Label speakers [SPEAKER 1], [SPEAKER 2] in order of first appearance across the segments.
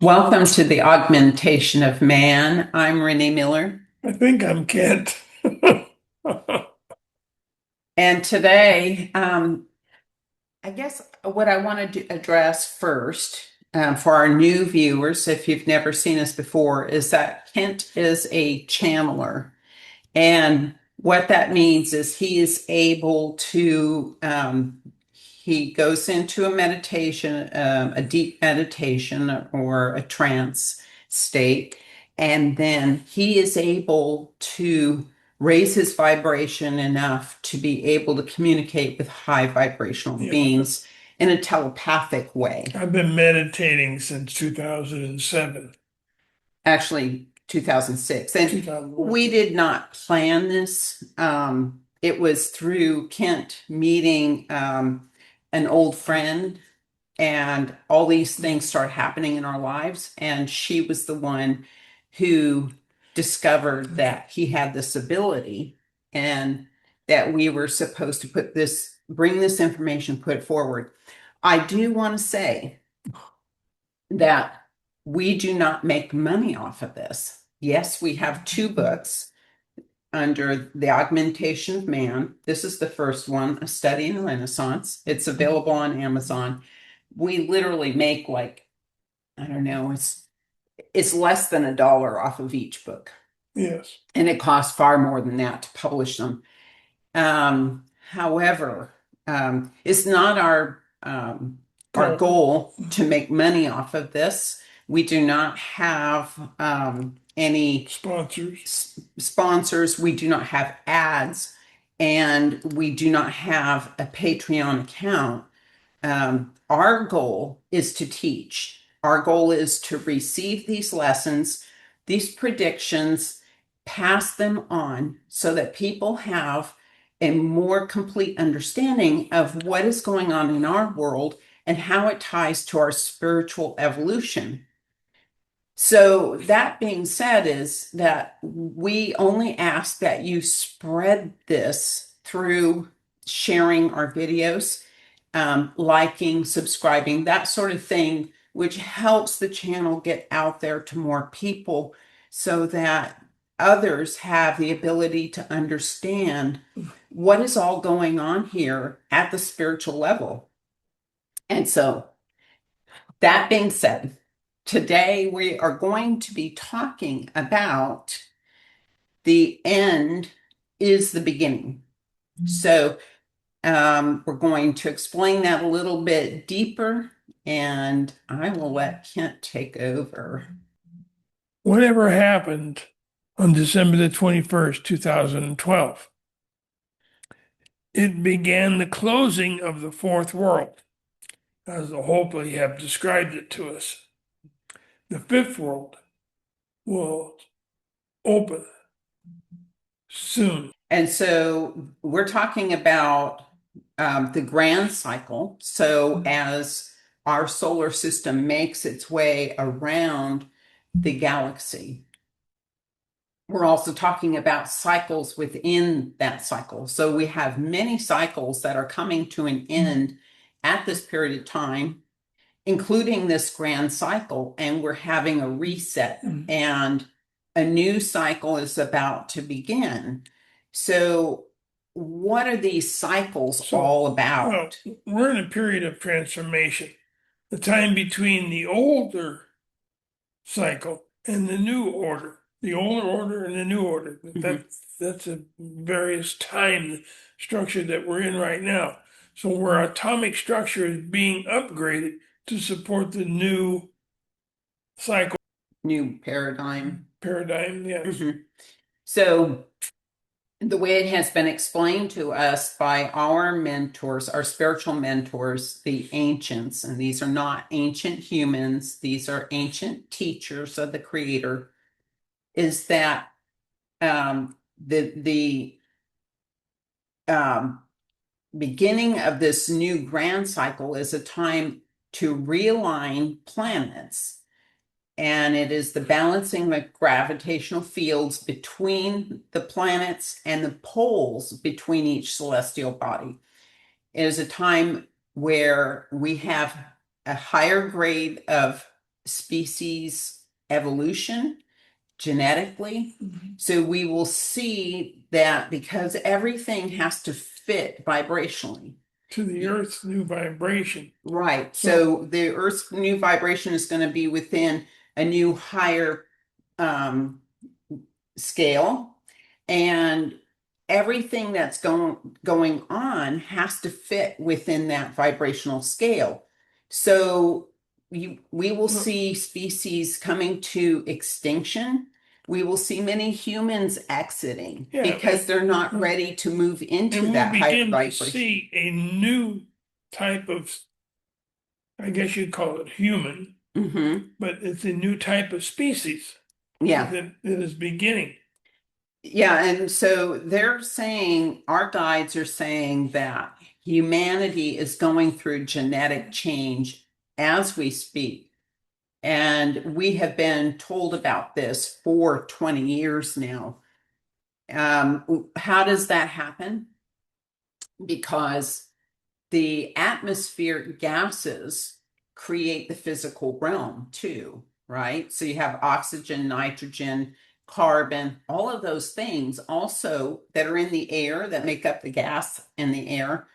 [SPEAKER 1] Welcome to the augmentation of man. I'm Renee Miller,
[SPEAKER 2] I think I'm Kent.
[SPEAKER 1] and today, I guess what I wanted to address first for our new viewers, if you've never seen us before, is that Kent is a channeler. And what that means is he is able to, he goes into a meditation, a deep meditation or a trance state, and then he is able to raise his vibration enough to be able to communicate with high vibrational
[SPEAKER 2] Yeah.
[SPEAKER 1] beings in a telepathic way.
[SPEAKER 2] I've been meditating since 2007.
[SPEAKER 1] Actually 2006, and
[SPEAKER 2] 2001.
[SPEAKER 1] we did not plan this. It was through Kent meeting an old friend, and all these things started happening in our lives, and she was the one who discovered that he had this ability and that we were supposed to bring this information, put it forward. I do want to say that we do not make money off of this. Yes, we have two books under the augmentation of man. This is the first one, A Study in the Renaissance. It's available on Amazon. We literally make like, I don't know, it's less than $1 off of each book.
[SPEAKER 2] Yes.
[SPEAKER 1] And it costs far more than that to publish them. However, it's not our goal to make money off of this. We do not have any sponsors. We do not have ads, and we do not have a Patreon account. Our goal is to teach. Our goal is to receive these lessons, these predictions, pass them on so that people have a more complete understanding of what is going on in our world and how it ties to our spiritual evolution. So that being said, is that we only ask that you spread this through sharing our videos, liking, subscribing, that sort of thing, which helps the channel get out there to more people so that others have the ability to understand what is all going on here at the spiritual level. And so, that being said, today we are going to be talking about the end is the beginning. So, we're going to explain that a little bit deeper, and I will let Kent take over.
[SPEAKER 2] Whatever happened on December the 21st, 2012? It began the closing of the fourth world, as the Hopi have described it to us. The fifth world will open soon.
[SPEAKER 1] And so we're talking about the grand cycle. So as our solar system makes its way around the galaxy, we're also talking about cycles within that cycle. So we have many cycles that are coming to an end at this period of time, including this grand cycle, and we're having a reset, and a new cycle is about to begin. So what are these cycles all about?
[SPEAKER 2] Well, we're in a period of transformation. The time between the older cycle and the new order, the older order and the new order. That's a various time structure that we're in right now. So our atomic structure is being upgraded to support the new cycle.
[SPEAKER 1] New paradigm.
[SPEAKER 2] Yes.
[SPEAKER 1] So the way it has been explained to us by our mentors, our spiritual mentors, the ancients, and these are not ancient humans, these are ancient teachers of the Creator, is that the beginning of this new grand cycle is a time to realign planets. And it is the balancing of gravitational fields between the planets and the poles between each celestial body. It is a time where we have a higher grade of species evolution genetically.
[SPEAKER 2] Mhm.
[SPEAKER 1] So we will see that because everything has to fit vibrationally.
[SPEAKER 2] To the Earth's new vibration.
[SPEAKER 1] Right.
[SPEAKER 2] So
[SPEAKER 1] So the Earth's new vibration is going to be within a new higher um, scale, and everything that's going on has to fit within that vibrational scale. So we will
[SPEAKER 2] well,
[SPEAKER 1] see species coming to extinction. We will see many humans exiting
[SPEAKER 2] yeah,
[SPEAKER 1] because they're not ready to move into
[SPEAKER 2] and we'll
[SPEAKER 1] that higher
[SPEAKER 2] begin to
[SPEAKER 1] vibration.
[SPEAKER 2] see a new type of, I guess you'd call it human,
[SPEAKER 1] Hmm.
[SPEAKER 2] but it's a new type of species
[SPEAKER 1] Yeah.
[SPEAKER 2] that is beginning.
[SPEAKER 1] Yeah, and so they're saying, our guides are saying that humanity is going through genetic change as we speak. And we have been told about this for 20 years now. How does that happen? Because the atmospheric gases create the physical realm too, right? So you have oxygen, nitrogen, carbon, all of those things also that are in the air that make up the gas in the air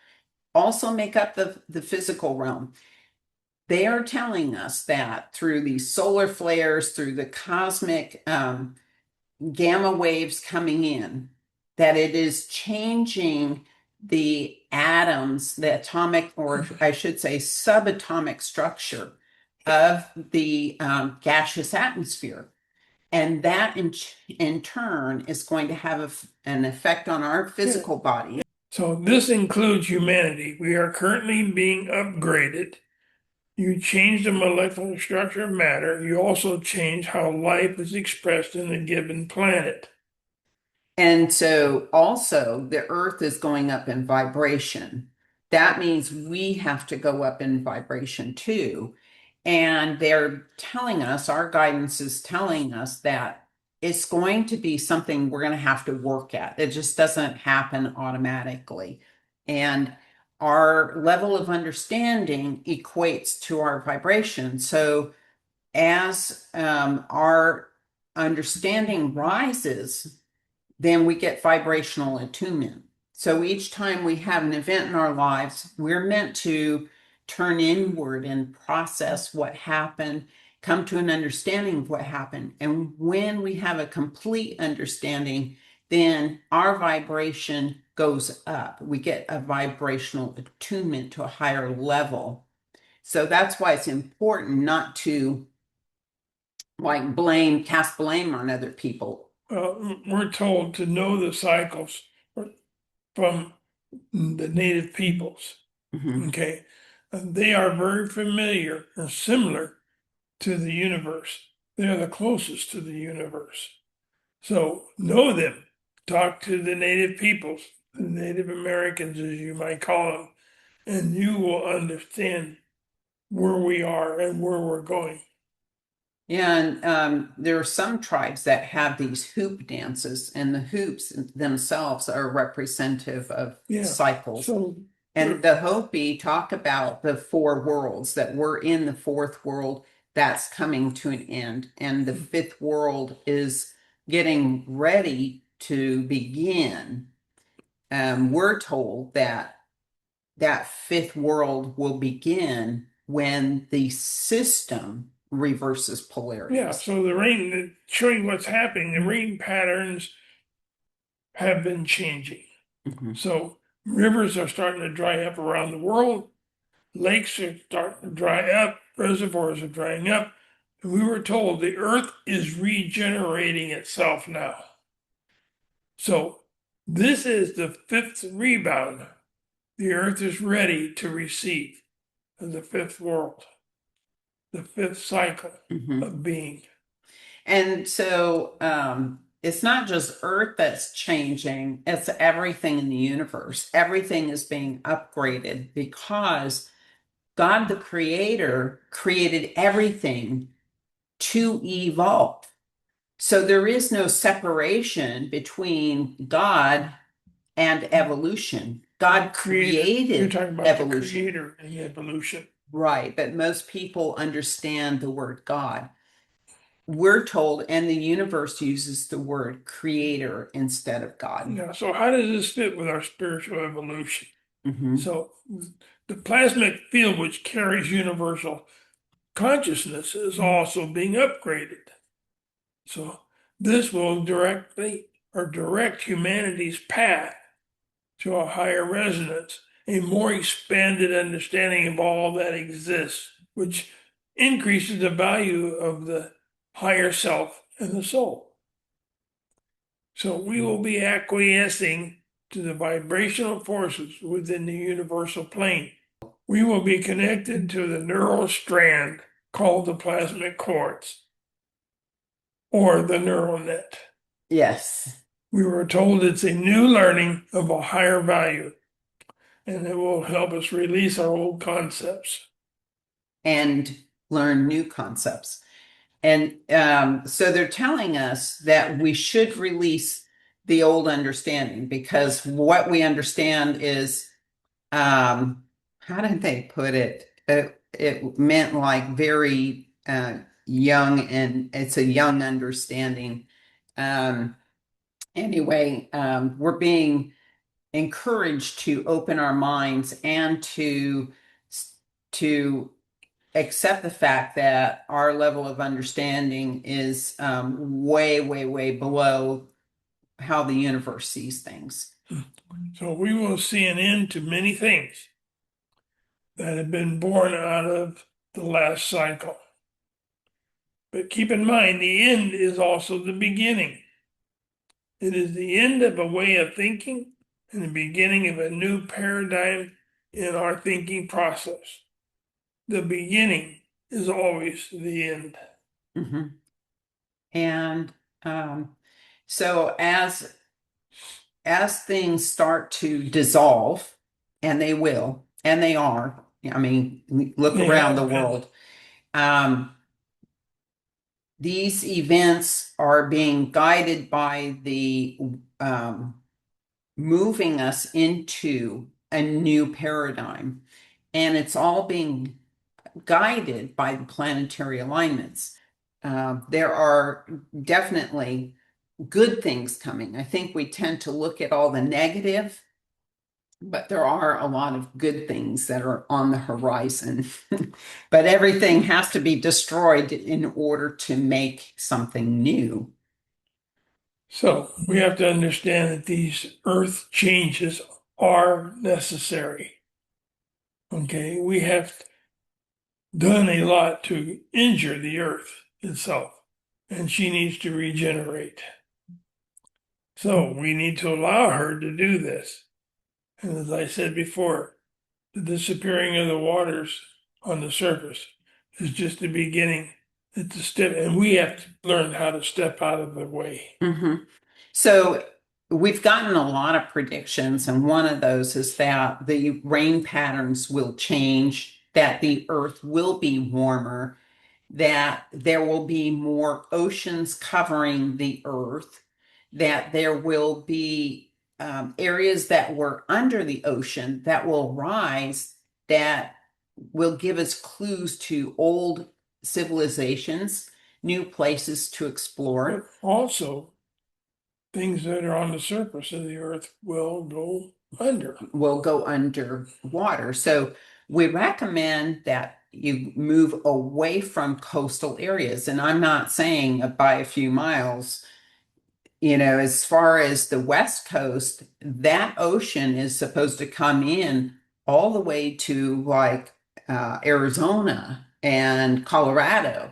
[SPEAKER 1] also make up the physical realm. They are telling us that through these solar flares, through the cosmic gamma waves coming in, that it is changing the atoms, the atomic, or I should say, subatomic structure of the gaseous atmosphere. And that in turn is going to have an effect on our
[SPEAKER 2] Yeah.
[SPEAKER 1] physical body.
[SPEAKER 2] So this includes humanity. We are currently being upgraded. You change the molecular structure of matter. You also change how life is expressed in a given planet.
[SPEAKER 1] And so also the earth is going up in vibration. That means we have to go up in vibration too. And they're telling us, our guidance is telling us that it's going to be something we're going to have to work at. It just doesn't happen automatically. And our level of understanding equates to our vibration. So as our understanding rises, then we get vibrational attunement. So each time we have an event in our lives, we're meant to turn inward and process what happened, come to an understanding of what happened. And when we have a complete understanding, then our vibration goes up. We get a vibrational attunement to a higher level. So that's why it's important not to like cast blame on other people.
[SPEAKER 2] We're told to know the cycles from the native peoples.
[SPEAKER 1] Mhm.
[SPEAKER 2] Okay. They are very familiar and similar to the universe. They're the closest to the universe. So know them. Talk to the native peoples, the Native Americans, as you might call them, and you will understand where we are and where we're going.
[SPEAKER 1] Yeah, and there are some tribes that have these hoop dances, and the hoops themselves are representative of
[SPEAKER 2] Yeah.
[SPEAKER 1] cycles.
[SPEAKER 2] So
[SPEAKER 1] And the Hopi talk about the four worlds, that we're in the fourth world that's coming to an end, and the fifth world is getting ready to begin. We're told that that fifth world will begin when the system reverses
[SPEAKER 2] yeah,
[SPEAKER 1] polarities.
[SPEAKER 2] so the rain, showing what's happening, the rain patterns have been changing.
[SPEAKER 1] Mhm.
[SPEAKER 2] So rivers are starting to dry up around the world. Lakes are starting to dry up. Reservoirs are drying up. And we were told the earth is regenerating itself now. So this is the fifth rebound. The earth is ready to receive the fifth world, the fifth cycle
[SPEAKER 1] Mhm.
[SPEAKER 2] of being.
[SPEAKER 1] And so it's not just Earth that's changing, it's everything in the universe. Everything is being upgraded because God, the Creator, created everything to evolve. So there is no separation between God and evolution. God
[SPEAKER 2] Creator, you're
[SPEAKER 1] created
[SPEAKER 2] talking about the
[SPEAKER 1] evolution.
[SPEAKER 2] creator and evolution.
[SPEAKER 1] Right, but most people understand the word God. We're told, and the universe uses the word creator instead of God.
[SPEAKER 2] Now, so how does this fit with our spiritual evolution?
[SPEAKER 1] Hmm.
[SPEAKER 2] So the plasmic field, which carries universal consciousness, is also being upgraded. So this will directly or direct humanity's path to a higher resonance, a more expanded understanding of all that exists, which increases the value of the higher self and the soul. So we will be acquiescing to the vibrational forces within the universal plane. We will be connected to the neural strand called the plasmic quartz or the neural net.
[SPEAKER 1] Yes,
[SPEAKER 2] We were told it's a new learning of a higher value, and it will help us release our old concepts.
[SPEAKER 1] and learn new concepts. And so they're telling us that we should release the old understanding because what we understand is, how did they put it? It meant like very young, and it's a young understanding. Um, anyway, we're being encouraged to open our minds and to accept the fact that our level of understanding is way, way, way below how the universe sees things.
[SPEAKER 2] So we will see an end to many things that have been born out of the last cycle. But keep in mind, the end is also the beginning. It is the end of a way of thinking and the beginning of a new paradigm in our thinking process. The beginning is always the end.
[SPEAKER 1] Mhm. And so as things start to dissolve, and they will, and they are, I mean, look
[SPEAKER 2] They
[SPEAKER 1] around the
[SPEAKER 2] have been.
[SPEAKER 1] world. Um, these events are being guided by the um, moving us into a new paradigm. And it's all being guided by the planetary alignments. There are definitely good things coming. I think we tend to look at all the negative, but there are a lot of good things that are on the horizon. But everything has to be destroyed in order to make something new.
[SPEAKER 2] So we have to understand that these earth changes are necessary. Okay, we have done a lot to injure the earth itself, and she needs to regenerate. So we need to allow her to do this. And as I said before, the disappearing of the waters on the surface is just the beginning. It's a step, and we have to learn how to step out of the way.
[SPEAKER 1] Mhm. So we've gotten a lot of predictions, and one of those is that the rain patterns will change, that the earth will be warmer, that there will be more oceans covering the earth, that there will be areas that were under the ocean that will rise, that will give us clues to old civilizations, new places to
[SPEAKER 2] But
[SPEAKER 1] explore,
[SPEAKER 2] also, things that are on the surface of the earth will go under.
[SPEAKER 1] will go underwater. So we recommend that you move away from coastal areas. And I'm not saying by a few miles. As far as the West Coast, that ocean is supposed to come in all the way to like Arizona and Colorado.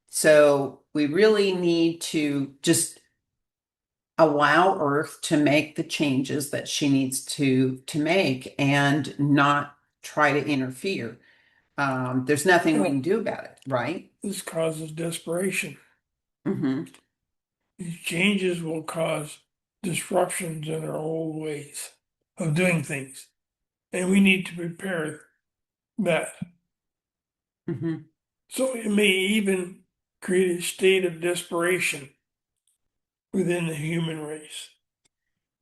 [SPEAKER 1] So we really need to just allow Earth to make the changes that she needs to make and not try to interfere. There's nothing we can
[SPEAKER 2] Well,
[SPEAKER 1] do about it, right?
[SPEAKER 2] this causes desperation.
[SPEAKER 1] Hmm.
[SPEAKER 2] These changes will cause disruptions in our old ways of doing things. And we need to prepare that.
[SPEAKER 1] Hmm.
[SPEAKER 2] So it may even create a state of desperation within the human race.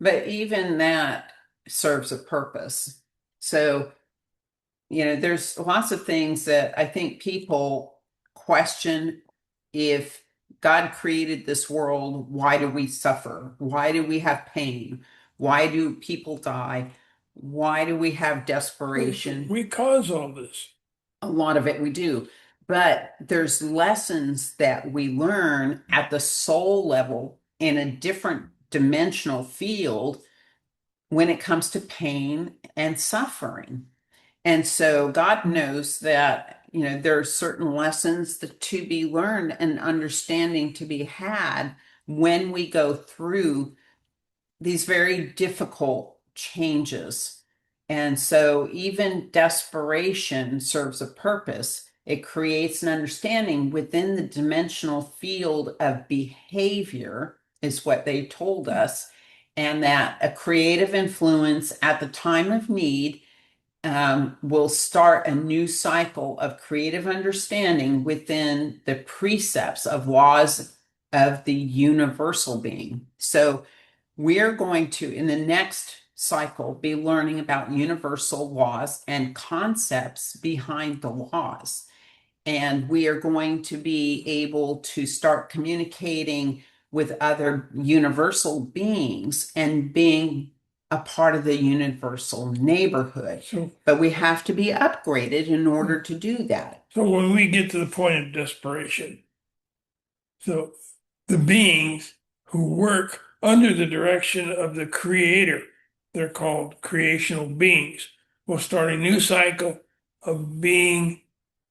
[SPEAKER 1] But even that serves a purpose. So there's lots of things that I think people question. If God created this world, why do we suffer? Why do we have pain? Why do people die? Why do we have desperation?
[SPEAKER 2] We cause all this.
[SPEAKER 1] A lot of it we do. But there's lessons that we learn at the soul level in a different dimensional field when it comes to pain and suffering. And so God knows that, there are certain lessons that to be learned and understanding to be had when we go through these very difficult changes. And so even desperation serves a purpose. It creates an understanding within the dimensional field of behavior, is what they told us, and that a creative influence at the time of need will start a new cycle of creative understanding within the precepts of laws of the universal being. So we're going to, in the next cycle, be learning about universal laws and concepts behind the laws. And we are going to be able to start communicating with other universal beings and being a part of the universal neighborhood. But we have to be upgraded in order to do that.
[SPEAKER 2] So when we get to the point of desperation, so the beings who work under the direction of the creator, they're called creational beings, will start a new cycle of being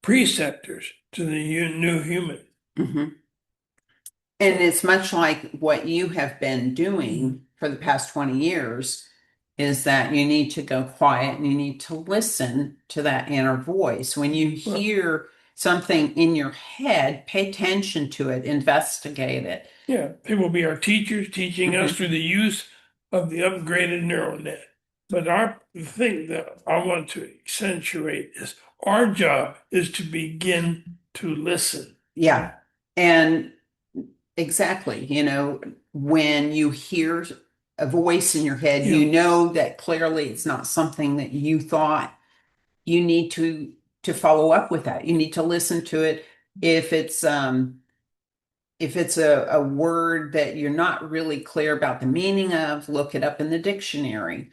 [SPEAKER 2] preceptors to the new human.
[SPEAKER 1] Mm-hmm. And it's much like what you have been doing for the past 20 years, is that you need to go quiet and you need to listen to that inner voice. When you hear something in your head, pay attention to it, investigate it.
[SPEAKER 2] Yeah, they will be our teachers teaching us through the use of the upgraded neural net. But the thing that I want to accentuate is our job is to begin to listen.
[SPEAKER 1] Yeah. And exactly, when you hear a voice in your head,
[SPEAKER 2] Yeah.
[SPEAKER 1] you know that clearly it's not something that you thought. You need to follow up with that. You need to listen to it. If it's a word that you're not really clear about the meaning of, look it up in the dictionary.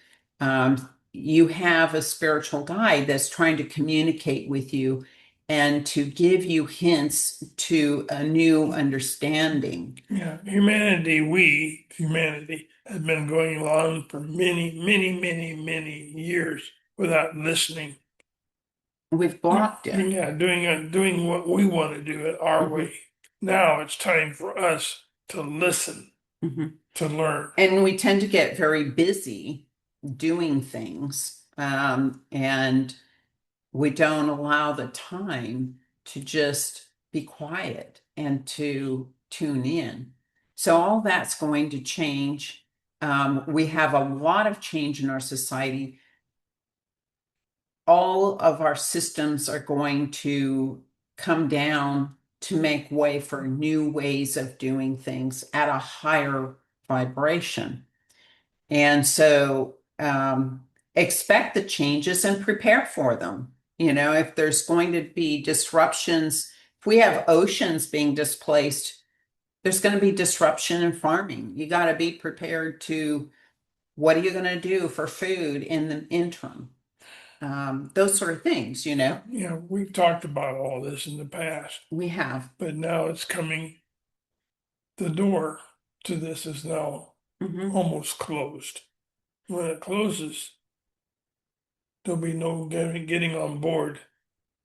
[SPEAKER 1] You have a spiritual guide that's trying to communicate with you and to give you hints to a new understanding.
[SPEAKER 2] Yeah, humanity has been going along for many, many, many, many years without listening.
[SPEAKER 1] We've blocked it.
[SPEAKER 2] Yeah, doing what we want to do it our way. Now it's time for us to listen, to learn.
[SPEAKER 1] And we tend to get very busy doing things, and we don't allow the time to just be quiet and to tune in. So all that's going to change. We have a lot of change in our society. All of our systems are going to come down to make way for new ways of doing things at a higher vibration. And so expect the changes and prepare for them. If there's going to be disruptions, if we have oceans being displaced, there's going to be disruption in farming. You got to be prepared to, what are you going to do for food in the interim? Those sort of things,
[SPEAKER 2] Yeah, we've talked about all this in the past.
[SPEAKER 1] We have.
[SPEAKER 2] But now it's coming, the door to this is now almost closed. When it closes, there'll be no getting on board,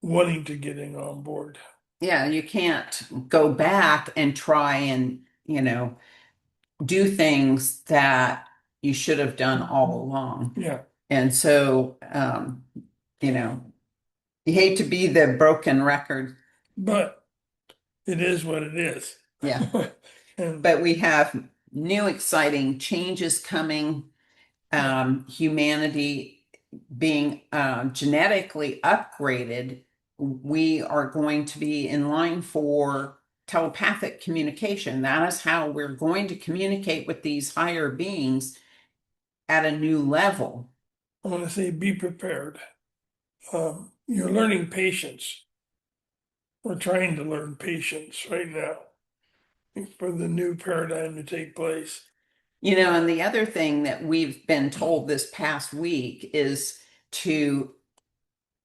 [SPEAKER 2] wanting to getting on board.
[SPEAKER 1] Yeah, you can't go back and try and, do things that you should have done all along.
[SPEAKER 2] Yeah.
[SPEAKER 1] And so, you hate to be the broken record.
[SPEAKER 2] But it is what it is.
[SPEAKER 1] Yeah. But we have new exciting changes coming. Humanity being genetically upgraded, we are going to be in line for telepathic communication. That is how we're going to communicate with these higher beings at a new level.
[SPEAKER 2] I want to say be prepared. you're learning patience. We're trying to learn patience right now for the new paradigm to take place.
[SPEAKER 1] You know, and the other thing that we've been told this past week is to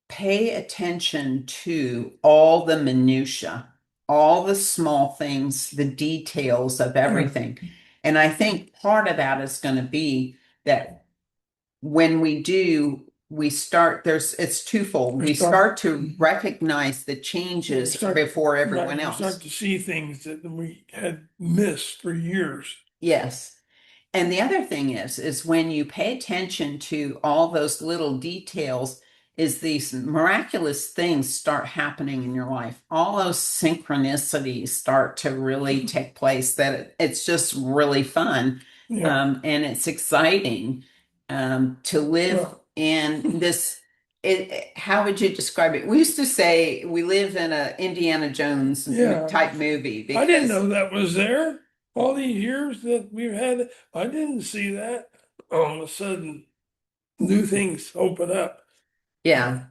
[SPEAKER 1] pay attention to all the minutia, all the small things, the details of everything. And I think part of that is going to be that when we do, we start, it's twofold. We start to recognize the changes before everyone else.
[SPEAKER 2] We start to see things that we had missed for years.
[SPEAKER 1] Yes. And the other thing is when you pay attention to all those little details, is these miraculous things start happening in your life. All those synchronicities start to really take place, that it's just really fun.
[SPEAKER 2] Yeah.
[SPEAKER 1] And it's exciting to live in this. How would you describe it? We used to say we live in a Indiana Jones type movie. Because
[SPEAKER 2] I didn't know that was there. All these years that we've had, I didn't see that. All of a sudden, new things open up.
[SPEAKER 1] Yeah.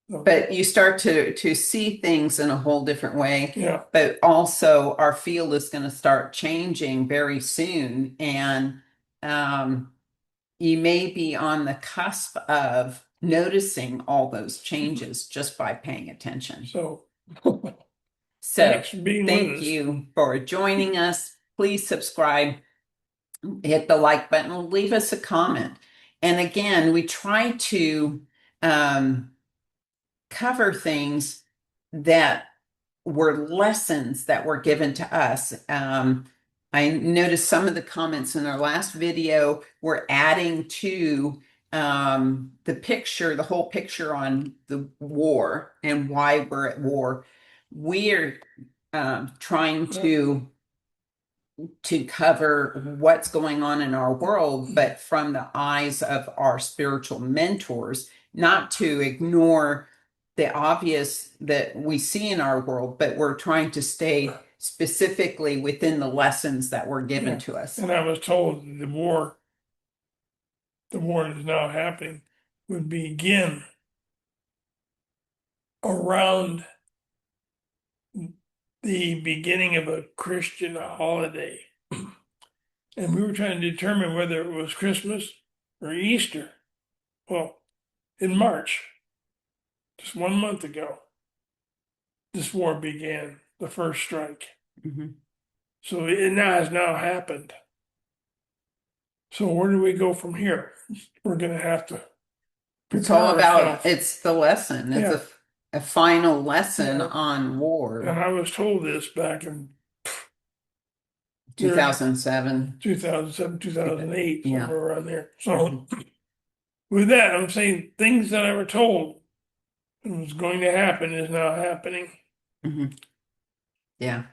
[SPEAKER 1] But you start to see things in a whole different way.
[SPEAKER 2] Yeah.
[SPEAKER 1] But also our field is going to start changing very soon. And you may be on the cusp of noticing all those changes just by paying attention.
[SPEAKER 2] So
[SPEAKER 1] thanks
[SPEAKER 2] for being
[SPEAKER 1] thank
[SPEAKER 2] with us.
[SPEAKER 1] you for joining us. Please subscribe, hit the like button, leave us a comment. And again, we try to cover things that were lessons that were given to us. I noticed some of the comments in our last video were adding to the picture, the whole picture on the war and why we're at war. We're trying to cover what's going on in our world, but from the eyes of our spiritual mentors, not to ignore the obvious that we see in our world, but we're trying to stay specifically within the lessons that were given to us.
[SPEAKER 2] And I was told the war that is now happening would begin around the beginning of a Christian holiday. And we were trying to determine whether it was Christmas or Easter. Well, in March, just 1 month ago, this war began, the first strike.
[SPEAKER 1] Mm-hmm.
[SPEAKER 2] So it has now happened. So where do we go from here? We're going to have to.
[SPEAKER 1] It's all about, it's the lesson. It's a final lesson on war.
[SPEAKER 2] And I was told this back in
[SPEAKER 1] 2007,
[SPEAKER 2] 2008, somewhere around there. So with that, I'm saying things that I were told was going to happen is now happening.
[SPEAKER 1] Mm-hmm. Yeah.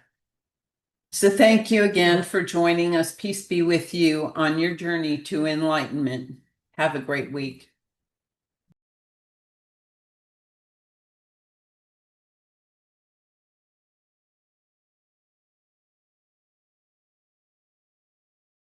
[SPEAKER 1] So thank you again for joining us. Peace be with you on your journey to enlightenment. Have a great week.